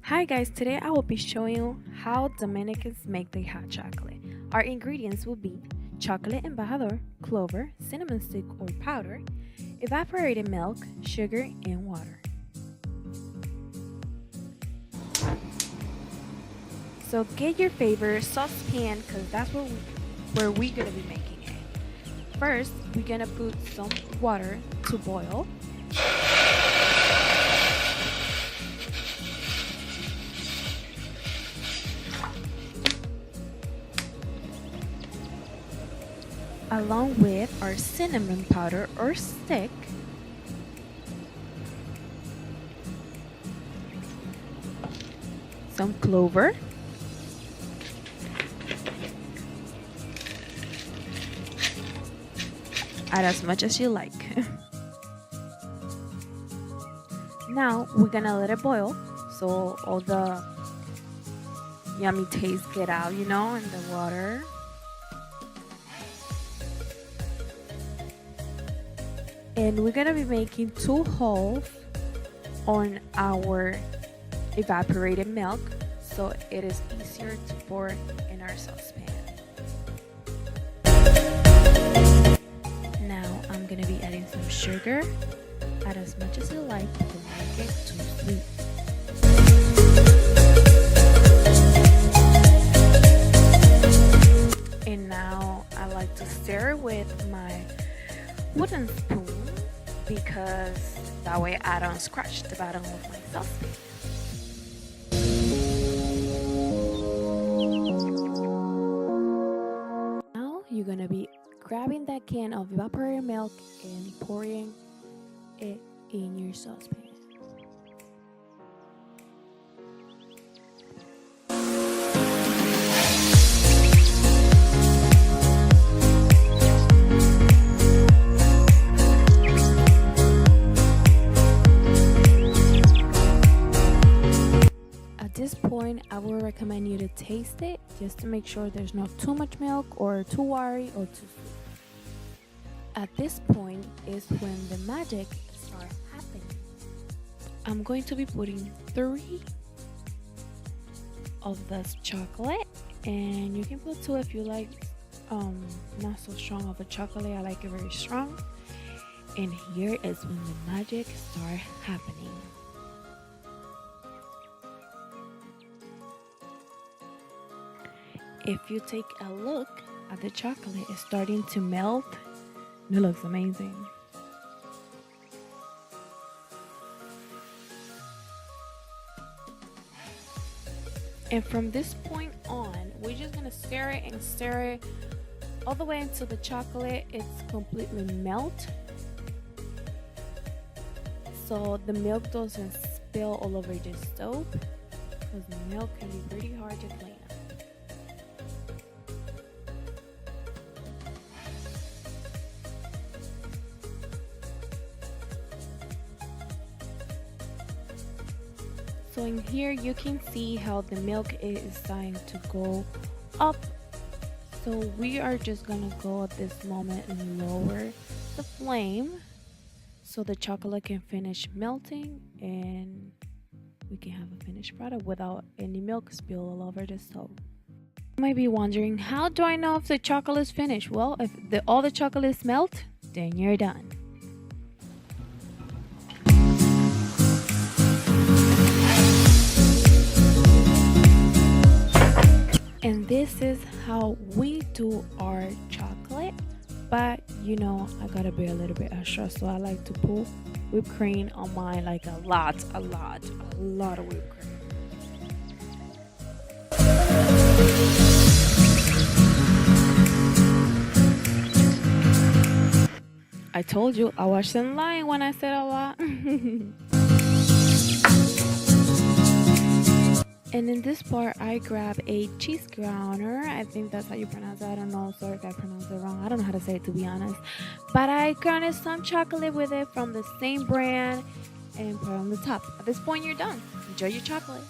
Hi guys, today I will be showing you how Dominicans make their hot chocolate. Our ingredients will be chocolate embajador, clover, cinnamon stick or powder, evaporated milk, sugar, and water. So get your favorite saucepan because that's where we're gonna be making it. First, we're gonna put some water to boil. Along with our cinnamon powder or stick, some clover, add as much as you like. Now we're gonna let it boil so all the yummy taste get out, in the water. And we're gonna be making 2 holes on our evaporated milk so it is easier to pour in our saucepan. Now I'm gonna be adding some sugar. Add as much as you like to make it too sweet. And now I like to stir with my wooden spoon because that way I don't scratch the bottom of my saucepan. Now you're gonna be grabbing that can of evaporated milk and pouring it in your saucepan. At this point, I will recommend you to taste it just to make sure there's not too much milk or too watery or too sweet. At this point is when the magic starts happening. I'm going to be putting 3 of this chocolate, and you can put 2 if you like not so strong of a chocolate. I like it very strong. And here is when the magic starts happening. If you take a look at the chocolate, it's starting to melt. It looks amazing. And from this point on, we're just gonna stir it and stir it all the way until the chocolate is completely melt. So the milk doesn't spill all over the stove because the milk can be pretty hard to clean up. So in here you can see how the milk is starting to go up. So we are just gonna go at this moment and lower the flame so the chocolate can finish melting and we can have a finished product without any milk spill all over the stove. You might be wondering, how do I know if the chocolate is finished? Well, if all the chocolate is melt, then you're done. And this is how we do our chocolate, but I gotta be a little bit extra, so I like to put whipped cream on mine, like a lot of whipped cream. I told you I wasn't lying when I said a lot. And in this part, I grab a cheese grounder. I think that's how you pronounce it. I don't know. Sorry if I pronounced it wrong. I don't know how to say it, to be honest. But I grounded some chocolate with it from the same brand and put it on the top. At this point, you're done. Enjoy your chocolate.